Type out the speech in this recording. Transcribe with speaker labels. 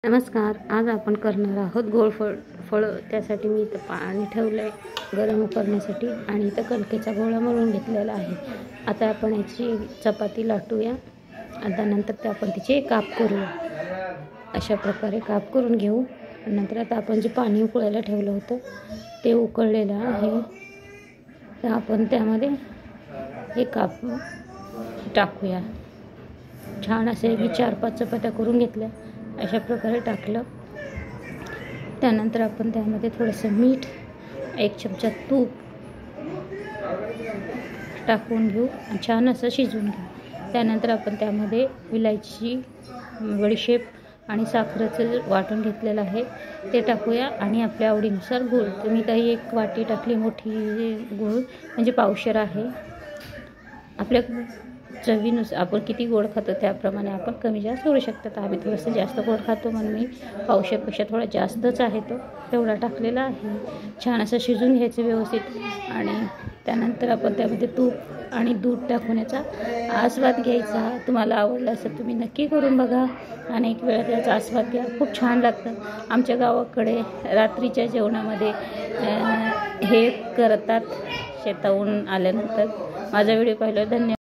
Speaker 1: नमस्कार. आज आपण करणार आहोत गोड फळं. त्यासाठी मी इथं पाणी ठेवलं आहे गरम करण्यासाठी आणि इथं कणकेचा गोळा मळून घेतलेला आहे. आता आपण याची चपाती लाटूया. आता नंतर आपण तिचे काप करूया. अशा प्रकारे काप करून घेऊ. नंतर आता आपण जे पाणी उकळायला ठेवलं होतं ते उकळलेलं आहे. तर आपण त्यामध्ये हे काप टाकूया. छान असे मी 4-5 चपात्या करून घेतल्या. अशा प्रकारे टाकलं. त्यानंतर आपण त्यामध्ये थोडंसं मीठ, 1 चमचा तूप टाकून घेऊ आणि छान असं शिजवून घेऊ. त्यानंतर आपण त्यामध्ये विलायची, बडीशेप आणि साखरेचं वाटून घेतलेलं आहे ते टाकूया आणि आपल्या आवडीनुसार गूळ. तर मी काही 1 वाटी टाकली मोठी गूळ, म्हणजे पावशेर आहे. आपल्या चवीनुसार आपण किती गोड खातो त्याप्रमाणे आपण कमी जास्त करू शकतात. आम्ही थोडंसं जास्त गोड खातो म्हणून मी पावशेरपेक्षा थोडा जास्तच आहे तो तेवढा टाकलेला आहे. छान असं शिजून घ्यायचं व्यवस्थित आणि त्यानंतर आपण त्यामध्ये तूप आणि दूध टाकून याचा आस्वाद घ्यायचा. तुम्हाला आवडलं असेल तुम्ही नक्की करून बघा आणि एक वेळा त्याचा आस्वाद घ्या. खूप छान लागतं. आमच्या गावाकडे रात्रीच्या जेवणामध्ये हे करतात शेताहून आल्यानंतर. माझा व्हिडिओ पाहिल्यावर धन्यवाद.